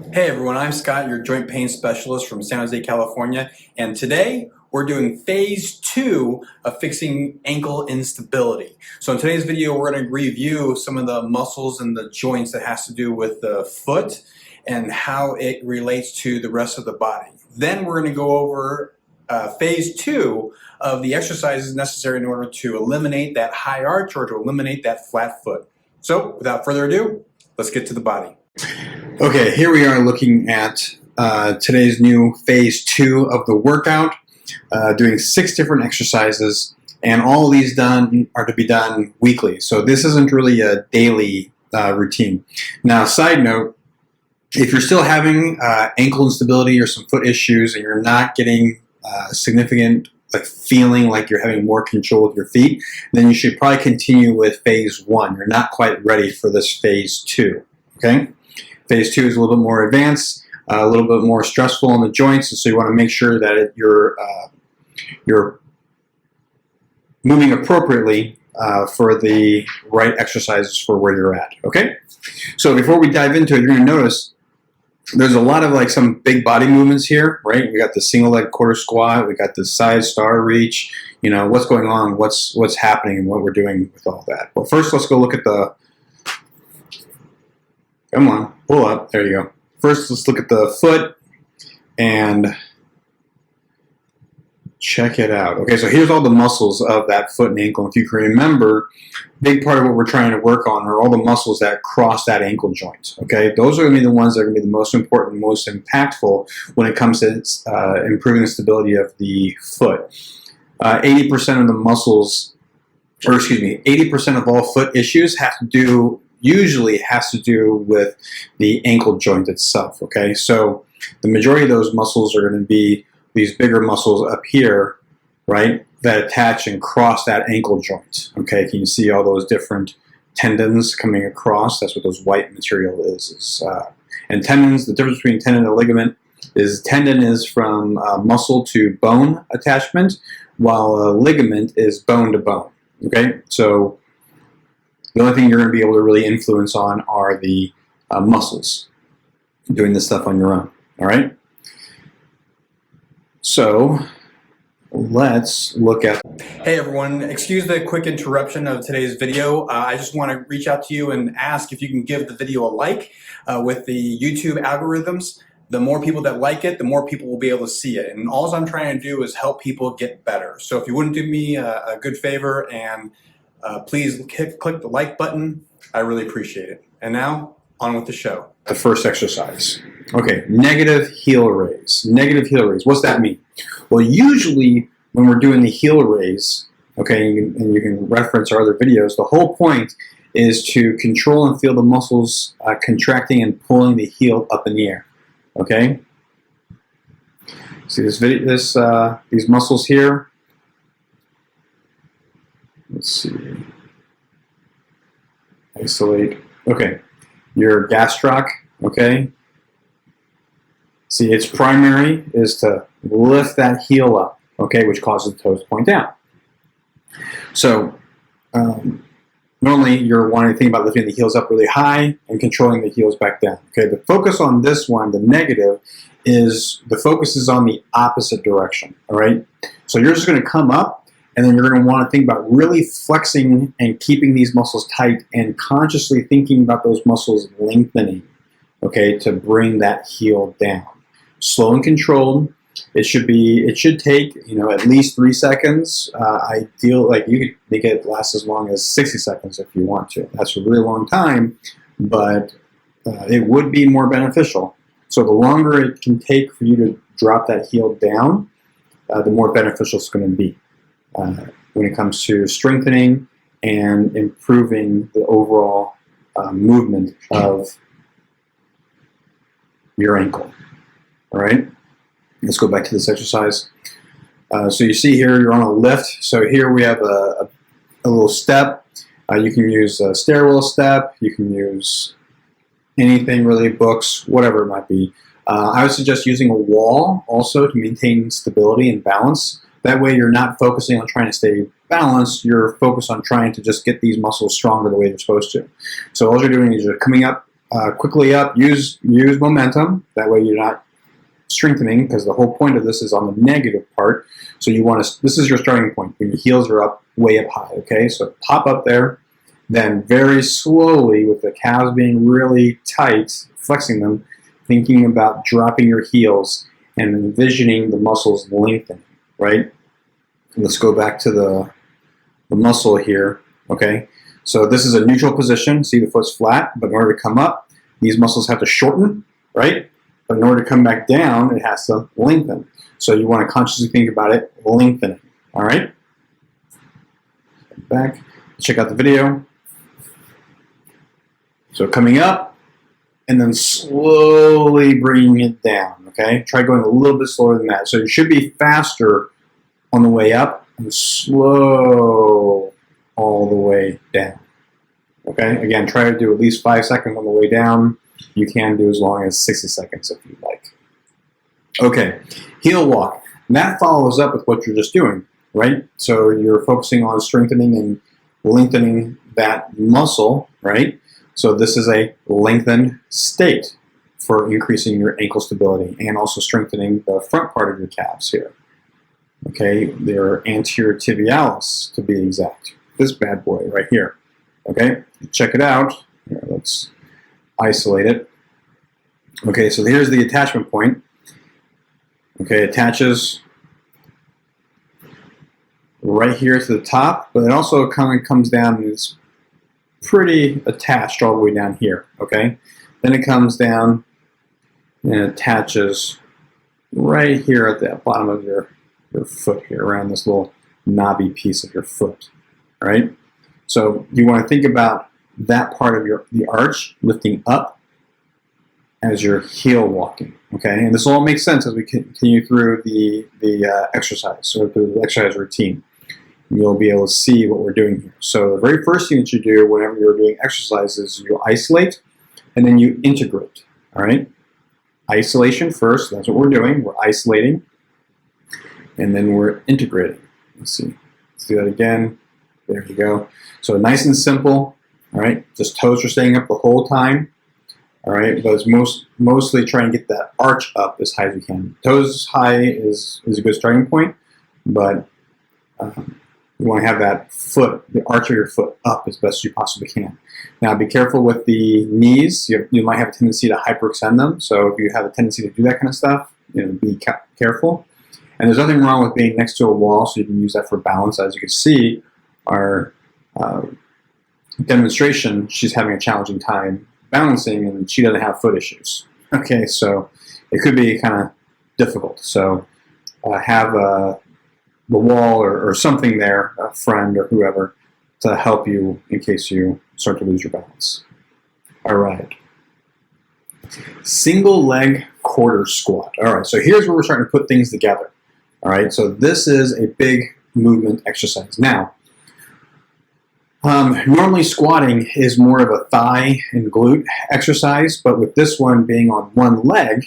Hey everyone, I'm Scott, your joint pain specialist from San Jose, California, and today we're doing phase 2 of fixing ankle instability. So in today's video, we're going to review some of the muscles and the joints that has to do with the foot and how it relates to the rest of the body. Then we're going to go over phase 2 of the exercises necessary in order to eliminate that high arch or to eliminate that flat foot. So without further ado, let's get to the body. Okay, here we are looking at today's new phase 2 of the workout, doing 6 different exercises, and all of these are to be done weekly. So this isn't really a daily routine. Now, side note, if you're still having ankle instability or some foot issues and you're not getting significant feeling like you're having more control with your feet, then you should probably continue with phase 1. You're not quite ready for this phase 2, okay? Phase 2 is a little bit more advanced, a little bit more stressful on the joints, and so you want to make sure that you're moving appropriately for the right exercises for where you're at. Okay, so before we dive into it, you're going to notice there's a lot of some big body movements here, right? We got the single leg quarter squat, we got the side star reach. You know what's going on, what's happening, and what we're doing with all that. Well, first let's go look at the. Come on, pull up. There you go. First, let's look at the foot and check it out. Okay, so here's all the muscles of that foot and ankle. If you can remember, big part of what we're trying to work on are all the muscles that cross that ankle joint. Okay, those are going to be the ones that are going to be the most important, most impactful when it comes to improving the stability of the foot. 80% of the muscles, or excuse me, 80% of all foot issues usually has to do with the ankle joint itself, okay? So the majority of those muscles are going to be these bigger muscles up here, right, that attach and cross that ankle joint, okay? Can you see all those different tendons coming across? That's what those white material is. And tendons, the difference between tendon and ligament is tendon is from muscle to bone attachment, while a ligament is bone to bone, okay? So the only thing you're going to be able to really influence on are the muscles, doing this stuff on your own, all right? So let's look at... Hey everyone, excuse the quick interruption of today's video. I just want to reach out to you and ask if you can give the video a like. With the YouTube algorithms, the more people that like it, the more people will be able to see it. And all I'm trying to do is help people get better. So if you wouldn't do me a good favor and please click the like button. I really appreciate it. And now, on with the show. The first exercise. Okay, negative heel raise. Negative heel raise. What's that mean? Well, usually when we're doing the heel raise, okay, and you can reference our other videos, the whole point is to control and feel the muscles contracting and pulling the heel up in the air. Okay? See these muscles here? Let's see. Isolate. Okay. Your gastroc. Okay. See, its primary is to lift that heel up. Okay, which causes the toes to point down. So, normally you're wanting to think about lifting the heels up really high and controlling the heels back down. Okay. The focus on this one, the negative, is the focus is on the opposite direction. All right. So you're just going to come up. And then you're going to want to think about really flexing and keeping these muscles tight and consciously thinking about those muscles lengthening, okay, to bring that heel down. Slow and controlled. It should take, at least 3 seconds. You could make it last as long as 60 seconds if you want to. That's a really long time, but it would be more beneficial. So the longer it can take for you to drop that heel down, the more beneficial it's going to be. When it comes to strengthening and improving the overall movement of your ankle. All right, let's go back to this exercise. So you see here, you're on a lift. So here we have a little step. You can use a stairwell step. You can use anything really, books, whatever it might be. I would suggest using a wall also to maintain stability and balance. That way you're not focusing on trying to stay balanced, you're focused on trying to just get these muscles stronger the way they're supposed to. So all you're doing is you're coming up quickly up. Use momentum. That way you're not strengthening, because the whole point of this is on the negative part. So you want to, this is your starting point when your heels are up, way up high, okay? So pop up there, then very slowly, with the calves being really tight, flexing them, thinking about dropping your heels and envisioning the muscles lengthening, right? Let's go back to the muscle here, okay? So this is a neutral position. See, the foot's flat, but in order to come up, these muscles have to shorten, right? But in order to come back down, it has to lengthen. So you want to consciously think about it lengthening, all right? Back, check out the video. So coming up, and then slowly bringing it down, okay? Try going a little bit slower than that. So you should be faster on the way up and slow all the way down, okay? Again, try to do at least 5 seconds on the way down. You can do as long as 60 seconds if you like. Okay, heel walk. And that follows up with what you're just doing, right? So you're focusing on strengthening and lengthening that muscle, right? So this is a lengthened state for increasing your ankle stability and also strengthening the front part of your calves here. Okay, their anterior tibialis to be exact. This bad boy right here. Okay, check it out. Here, let's isolate it. Okay, so here's the attachment point. Okay, it attaches right here to the top, but it also kind of comes down and is pretty attached all the way down here, okay? Then it comes down and attaches right here at the bottom of your foot here, around this little knobby piece of your foot, all right? So you want to think about that part of the arch lifting up as you're heel walking, okay? And this will all make sense as we continue through the exercise, or through the exercise routine. You'll be able to see what we're doing here. So the very first thing that you do whenever you're doing exercises, you isolate and then you integrate, all right? Isolation first, that's what we're doing. We're isolating and then we're integrating. Let's see, let's do that again. There you go. So nice and simple, all right? Just toes are staying up the whole time, all right? But it's mostly try and get that arch up as high as you can. Toes high is a good starting point, but you want to have that foot, the arch of your foot up as best you possibly can. Now be careful with the knees. You might have a tendency to hyperextend them. So if you have a tendency to do that kind of stuff, be careful. And there's nothing wrong with being next to a wall, so you can use that for balance. As you can see, our demonstration, she's having a challenging time balancing and she doesn't have foot issues. Okay, so it could be kind of difficult. So have the wall or something there, a friend or whoever, to help you in case you start to lose your balance. All right. Single leg quarter squat. All right, so here's where we're starting to put things together. All right, so this is a big movement exercise. Now, normally squatting is more of a thigh and glute exercise, but with this one being on one leg,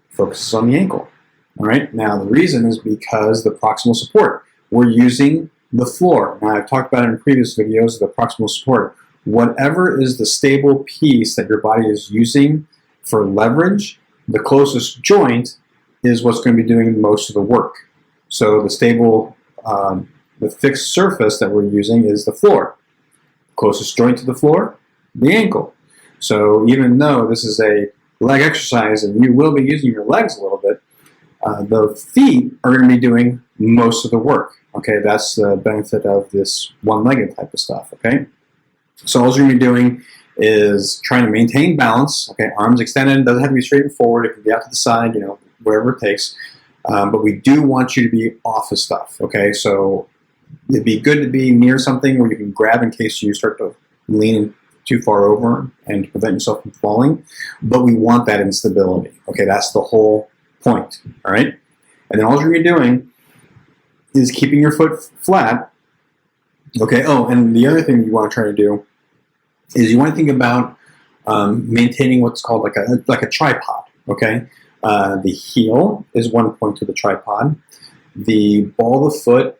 focuses on the ankle. All right, now the reason is because the proximal support. We're using the floor. Now I've talked about it in previous videos, the proximal support. Whatever is the stable piece that your body is using for leverage, the closest joint is what's going to be doing most of the work. So the stable, the fixed surface that we're using is the floor. Closest joint to the floor, the ankle. So even though this is a leg exercise and you will be using your legs a little bit, the feet are going to be doing most of the work. Okay, that's the benefit of this one-legged type of stuff. Okay, so all you're going to be doing is trying to maintain balance. Okay, arms extended, doesn't have to be straight and forward. It can be out to the side, wherever it takes. But we do want you to be off of stuff. Okay, so it'd be good to be near something where you can grab in case you start to lean too far over and prevent yourself from falling. But we want that instability. Okay, that's the whole point, all right? And then all you're going to be doing is keeping your foot flat. Okay, oh, and the other thing you want to try to do is you want to think about maintaining what's called like a tripod, okay? The heel is one point to the tripod. The ball of the foot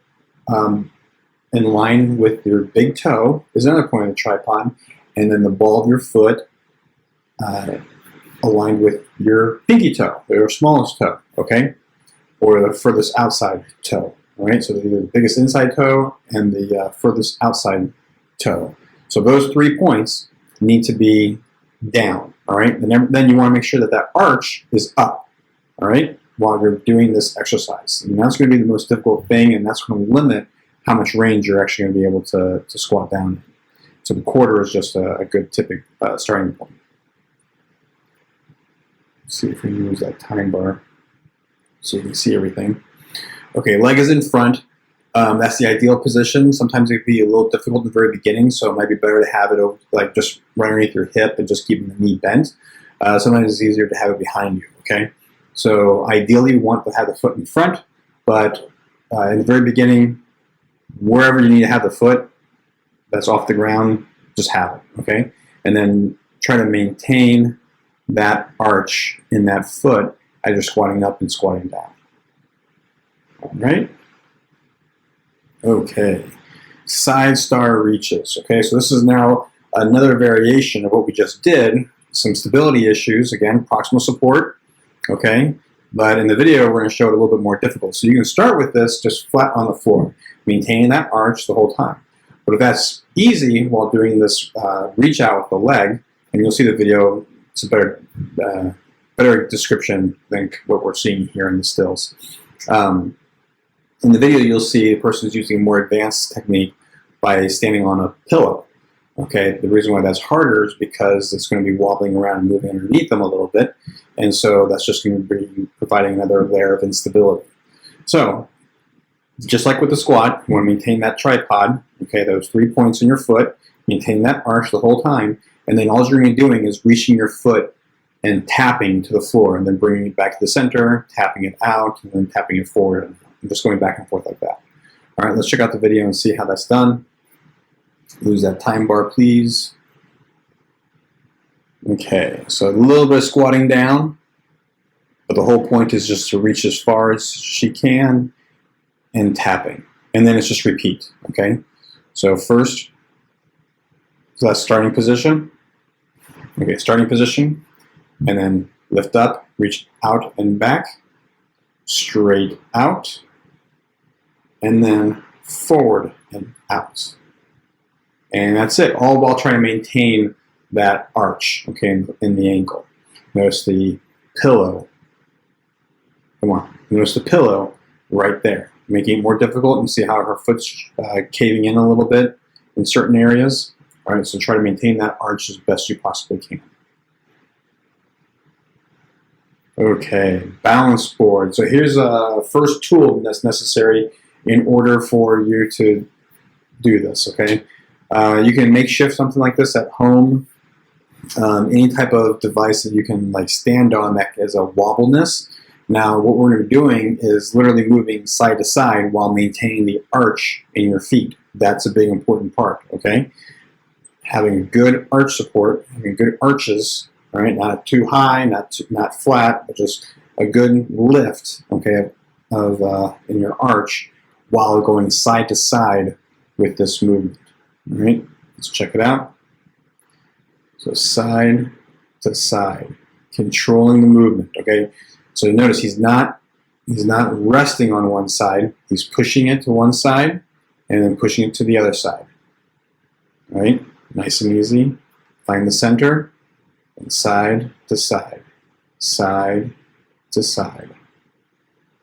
in line with your big toe is another point of the tripod. And then the ball of your foot aligned with your pinky toe, your smallest toe, okay? Or the furthest outside toe, all right? So the biggest inside toe and the furthest outside toe. So those 3 points need to be down, all right? And then you want to make sure that that arch is up, all right, while you're doing this exercise. And that's going to be the most difficult thing, and that's going to limit how much range you're actually going to be able to squat down. So the quarter is just a good typical starting point. Let's see if we can use that time bar so you can see everything. Okay, leg is in front. That's the ideal position. Sometimes it can be a little difficult in the very beginning, so it might be better to have it over, like just right underneath your hip and just keeping the knee bent. Sometimes it's easier to have it behind you, okay? So ideally you want to have the foot in front, but in the very beginning, wherever you need to have the foot that's off the ground, just have it, okay? And then try to maintain that arch in that foot as you're squatting up and squatting down. All right? Okay. Side star reaches. Okay, so this is now another variation of what we just did. Some stability issues, again, proximal support, okay? But in the video, we're going to show it a little bit more difficult. So you can start with this just flat on the floor, maintaining that arch the whole time. But if that's easy while doing this reach out with the leg, and you'll see the video, it's a better description than what we're seeing here in the stills. In the video, you'll see the person is using a more advanced technique by standing on a pillow. Okay, the reason why that's harder is because it's going to be wobbling around and moving underneath them a little bit, and so that's just going to be providing another layer of instability. So, just like with the squat, you want to maintain that tripod, okay, those 3 points in your foot, maintain that arch the whole time, and then all you're going to be doing is reaching your foot and tapping to the floor, and then bringing it back to the center, tapping it out, and then tapping it forward, and just going back and forth like that. All right, let's check out the video and see how that's done. Lose that time bar, please. Okay, so a little bit of squatting down, but the whole point is just to reach as far as she can and tapping. And then it's just repeat, okay? So first, so that's starting position. Okay, starting position, and then lift up, reach out and back, straight out, and then forward and out. And that's it, all while trying to maintain that arch, okay, in the ankle. Notice the pillow. Come on, notice the pillow right there, making it more difficult. And see how her foot's caving in a little bit in certain areas. All right, so try to maintain that arch as best you possibly can. Okay, balance board. So here's a first tool that's necessary in order for you to do this, okay? You can makeshift something like this at home. Any type of device that you can like stand on that has a wobbleness. Now, what we're going to be doing is literally moving side to side while maintaining the arch in your feet. That's a big important part, okay? Having good arch support, having good arches, all right? Not too high, not flat, but just a good lift, okay, of in your arch while going side to side with this movement. All right, let's check it out. So side to side, controlling the movement, okay? So notice he's not resting on one side, he's pushing it to one side and then pushing it to the other side. All right, nice and easy. Find the center and side to side, side to side.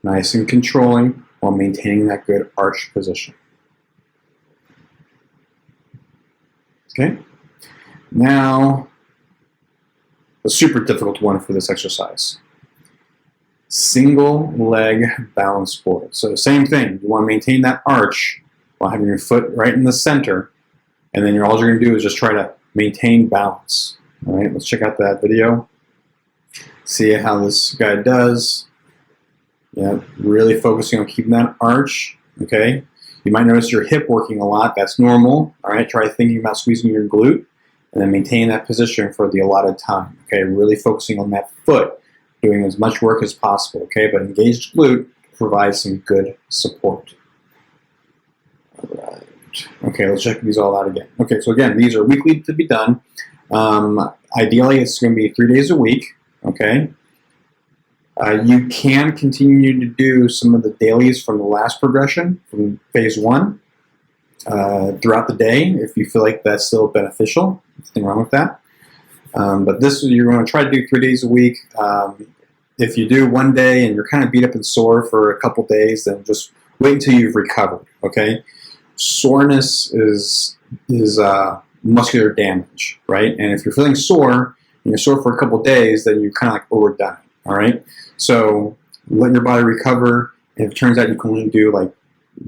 Nice and controlling while maintaining that good arch position. Okay, now the super difficult one for this exercise. Single leg balance board. So same thing, you want to maintain that arch while having your foot right in the center, and then all you're going to do is just try to maintain balance. All right, let's check out that video. See how this guy does. Yeah, really focusing on keeping that arch, okay? You might notice your hip working a lot. That's normal. All right, try thinking about squeezing your glute and then maintain that position for the allotted time. Okay, really focusing on that foot, doing as much work as possible. Okay, but engaged glute provides some good support. All right. Okay, let's check these all out again. Okay, so again, these are weekly to be done. Ideally, it's going to be 3 days a week, okay? You can continue to do some of the dailies from the last progression, from phase 1, throughout the day if you feel like that's still beneficial. Nothing wrong with that. But this, you're going to try to do 3 days a week. If you do one day and you're kind of beat up and sore for a couple days, then just wait until you've recovered, okay? Soreness is muscular damage, right? And if you're feeling sore, and you're sore for a couple days, then you're kind of like overdone it, all right? So let your body recover. And if it turns out you can only do like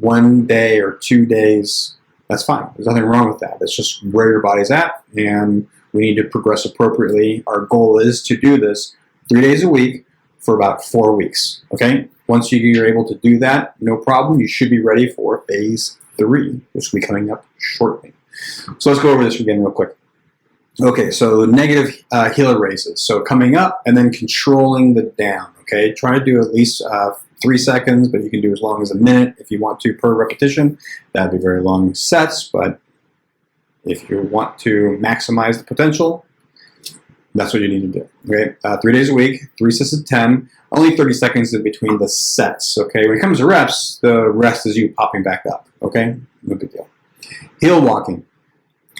1 day or 2 days, that's fine. There's nothing wrong with that. That's just where your body's at, and we need to progress appropriately. Our goal is to do this 3 days a week for about 4 weeks, okay? Once you're able to do that, no problem. You should be ready for phase 3, which will be coming up shortly. So let's go over this again real quick. Okay, so negative heel raises. So coming up and then controlling the down, okay? Try to do at least 3 seconds, but you can do as long as a minute if you want to per repetition. That'd be very long sets, but if you want to maximize the potential, that's what you need to do, okay? 3 days a week, 3 sets of 10, only 30 seconds in between the sets, okay? When it comes to reps, the rest is you popping back up, okay? No big deal. Heel walking,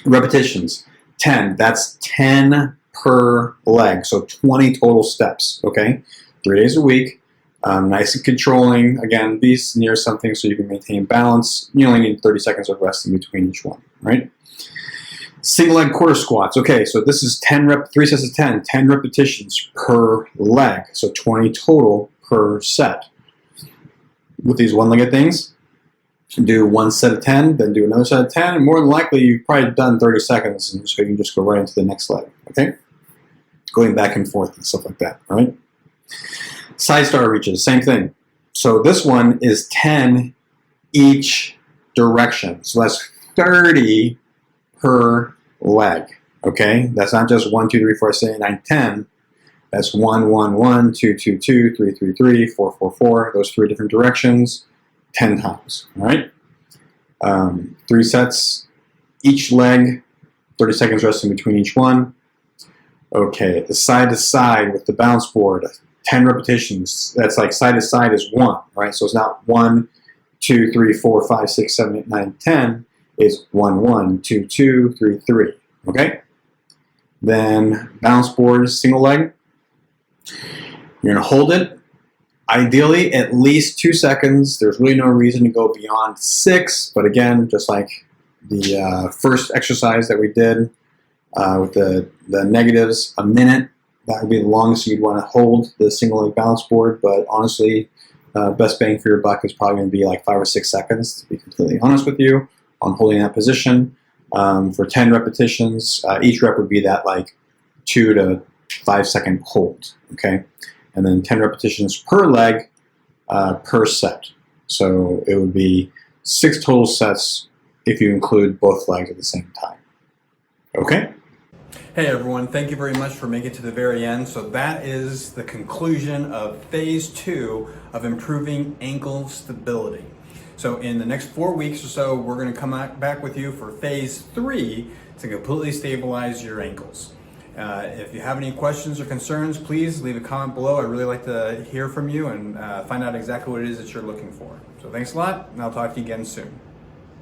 repetitions, 10. That's 10 per leg, so 20 total steps, okay? 3 days a week, nice and controlling. Again, be near something so you can maintain balance. You only need 30 seconds of rest in between each one, right? Single leg quarter squats. Okay, so this is 3 sets of 10, 10 repetitions per leg, so 20 total per set. With these one-legged things, do 1 set of 10, then do another set of 10, and more than likely you've probably done 30 seconds, and so you can just go right into the next leg, okay? Going back and forth and stuff like that, all right? Side star reaches, same thing. So this one is 10 each direction, so that's 30 per leg, okay? That's not just 1, 2, 3, 4, 6, 8, 9, 10. That's 1, 1, 1, 2, 2, 2, 3, 3, 3, 4, 4, 4. Those 3 different directions, 10 times, all right? 3 sets, each leg, 30 seconds rest in between each one. Okay, the side to side with the bounce board, 10 repetitions. That's like side to side is 1, right? So it's not 1, 2, 3, 4, 5, 6, 7, 8, 9, 10. It's 1, 1, 2, 2, 3, 3, okay? Then bounce board, single leg. You're gonna hold it. Ideally, at least 2 seconds. There's really no reason to go beyond 6, but again, just like the first exercise that we did with the negatives, a minute, that would be the longest you'd want to hold the single leg balance board, but honestly, best bang for your buck is probably going to be like 5 or 6 seconds, to be completely honest with you, on holding that position. For 10 repetitions, each rep would be that like 2 to 5 second hold, okay? And then 10 repetitions per leg per set. So it would be 6 total sets if you include both legs at the same time. Okay? Hey everyone, thank you very much for making it to the very end. So that is the conclusion of phase 2 of improving ankle stability. So in the next 4 weeks or so, we're going to come back with you for phase 3 to completely stabilize your ankles. If you have any questions or concerns, please leave a comment below. I'd really like to hear from you and find out exactly what it is that you're looking for. So thanks a lot, and I'll talk to you again soon.